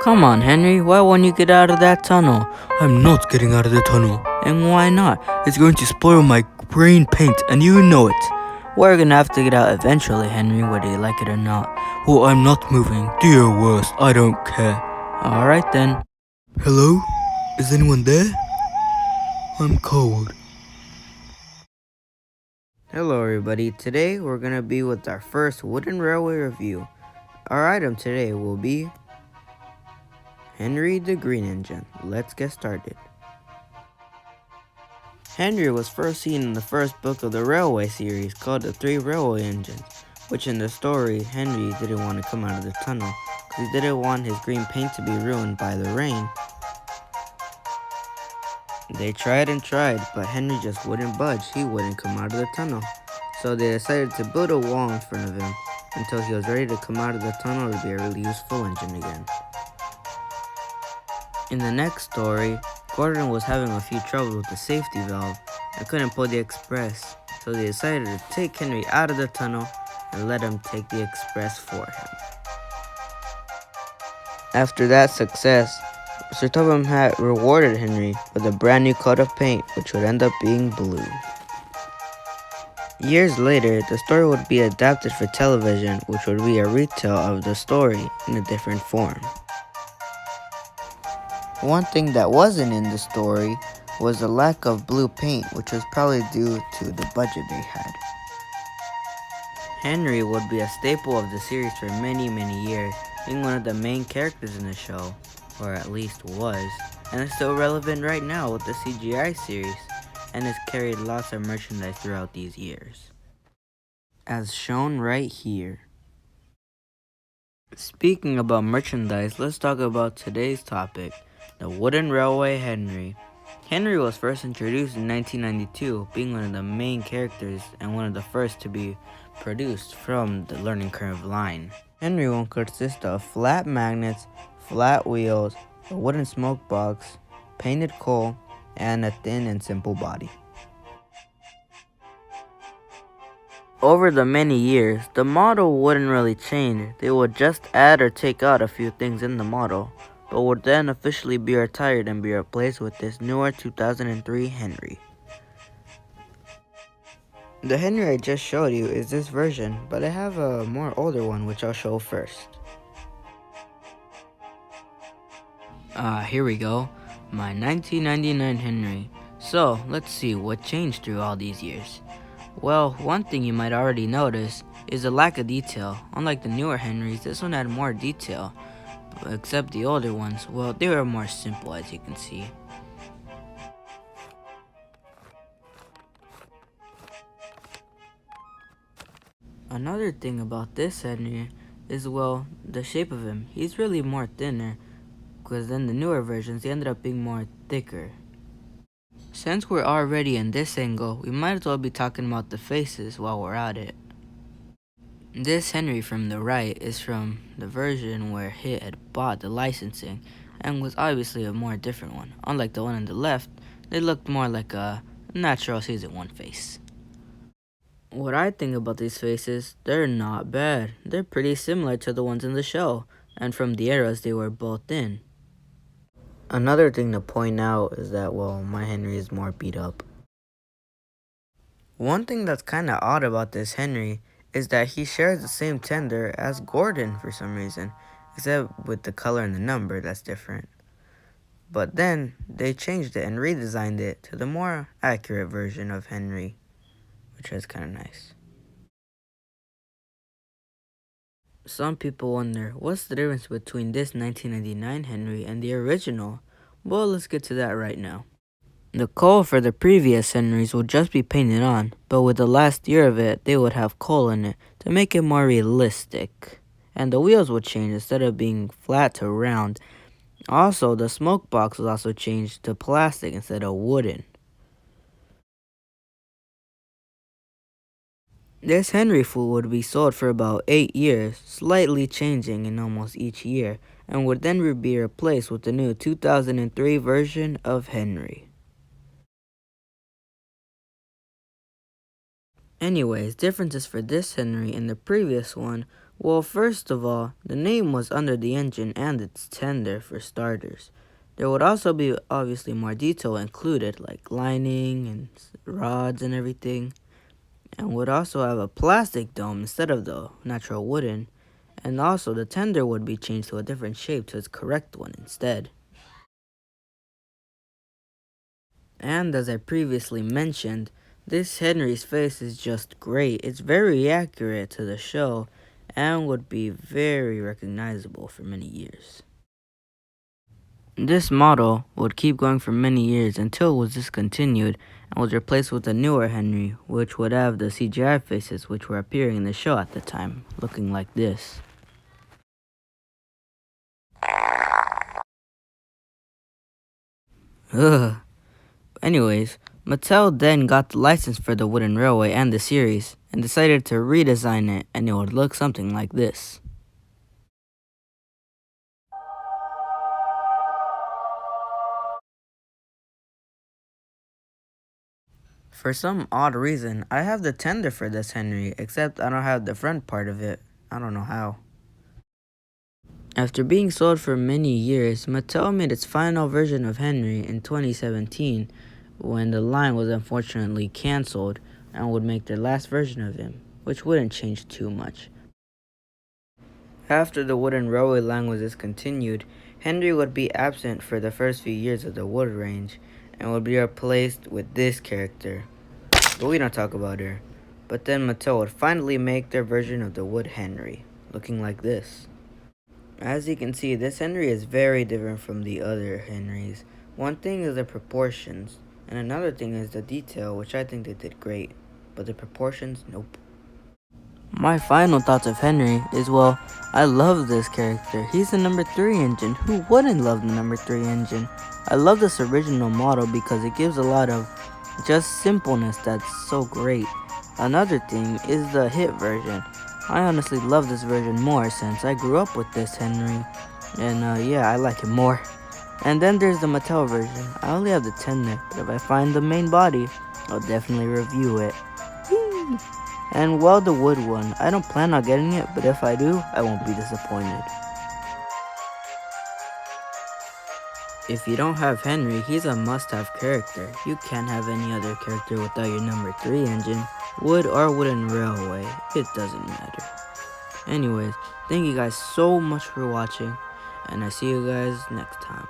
Come on, Henry, why won't you get out of that tunnel? I'm not getting out of the tunnel. And why not? It's going to spoil my green paint, and you know it. We're gonna have to get out eventually, Henry, whether you like it or not. Well, I'm not moving. Do your worst. I don't care. Alright then. Hello? Is anyone there? I'm cold. Hello everybody, today we're gonna be with our first wooden railway review. Our item today will be Henry the Green Engine. Let's get started. Henry was first seen in the first book of the railway series called The Three Railway Engines, which in the story, Henry didn't want to come out of the tunnel because he didn't want his green paint to be ruined by the rain. They tried and tried, but Henry just wouldn't budge. He wouldn't come out of the tunnel. So they decided to build a wall in front of him until he was ready to come out of the tunnel to be a really useful engine again. In the next story, Gordon was having a few troubles with the safety valve and couldn't pull the express, so they decided to take Henry out of the tunnel and let him take the express for him. After that success, Sir Topham Hatt rewarded Henry with a brand new coat of paint, which would end up being blue. Years later, the story would be adapted for television, which would be a retell of the story in a different form. One thing that wasn't in the story was the lack of blue paint, which was probably due to the budget they had. Henry would be a staple of the series for many years, being one of the main characters in the show, or at least was, and is still relevant right now with the CGI series, and has carried lots of merchandise throughout these years, as shown right here. Speaking about merchandise, let's talk about today's topic, the wooden railway Henry. Henry was first introduced in 1992, being one of the main characters and one of the first to be produced from the Learning Curve line. Henry will consist of flat magnets, flat wheels, a wooden smoke box, painted coal, and a thin and simple body. Over the many years, the model wouldn't really change. They would just add or take out a few things in the model, but would then officially be retired and be replaced with this newer 2003 Henry. The Henry I just showed you is this version, but I have a more older one which I'll show first. Here we go, my 1999 Henry. So, let's see what changed through all these years. Well, one thing you might already notice is the lack of detail. Unlike the newer Henrys, this one had more detail, except the older ones, well, they were more simple, as you can see. Another thing about this Henry is, well, the shape of him. He's really more thinner, because then the newer versions, they ended up being more thicker. Since we're already in this angle, we might as well be talking about the faces while we're at it. This Henry from the right is from the version where Hit had bought the licensing and was obviously a more different one. Unlike the one on the left, they looked more like a natural season 1 face. What I think about these faces, they're not bad. They're pretty similar to the ones in the show, and from the eras they were both in. Another thing to point out is that, well, my Henry is more beat up. One thing that's kinda odd about this Henry is that he shares the same tender as Gordon for some reason, except with the color and the number that's different. But then, they changed it and redesigned it to the more accurate version of Henry, which is kinda nice. Some people wonder, what's the difference between this 1999 Henry and the original? Well, let's get to that right now. The coal for the previous Henrys would just be painted on, but with the last year of it, they would have coal in it to make it more realistic. And the wheels would change instead of being flat to round. Also, the smoke box was also changed to plastic instead of wooden. This Henry fool would be sold for about 8 years, slightly changing in almost each year, and would then be replaced with the new 2003 version of Henry. Anyways, differences for this Henry and the previous one Well, first of all, the name was under the engine and its tender for starters. There would also be obviously more detail included, like lining and rods and everything, and would also have a plastic dome instead of the natural wooden, and also the tender would be changed to a different shape to its correct one instead. And as I previously mentioned, this Henry's face is just great. It's very accurate to the show and would be very recognizable for many years. This model would keep going for many years until it was discontinued and was replaced with a newer Henry, which would have the CGI faces which were appearing in the show at the time, looking like this. Ugh. Anyways, Mattel then got the license for the wooden railway and the series, and decided to redesign it, and it would look something like this. For some odd reason, I have the tender for this Henry, except I don't have the front part of it. I don't know how. After being sold for many years, Mattel made its final version of Henry in 2017, when the line was unfortunately cancelled, and would make their last version of him, which wouldn't change too much. After the wooden railway line was discontinued, Henry would be absent for the first few years of the wood range, and would be replaced with this character. But we don't talk about her. But then Mattel would finally make their version of the wood Henry, looking like this. As you can see, this Henry is very different from the other Henrys. One thing is the proportions, and another thing is the detail, which I think they did great. But the proportions, nope. My final thoughts of Henry is, well, I love this character. He's the number 3 engine. Who wouldn't love the number 3 engine? I love this original model because it gives a lot of just simpleness that's so great. Another thing is the hit version. I honestly love this version more since I grew up with this Henry, and yeah, I like it more. And then there's the Mattel version. I only have the tender, but if I find the main body, I'll definitely review it. Whee! And well, the wood one, I don't plan on getting it, but if I do, I won't be disappointed. If you don't have Henry, he's a must-have character. You can't have any other character without your number 3 engine, wood or wooden railway, it doesn't matter. Anyways, thank you guys so much for watching, and I see you guys next time.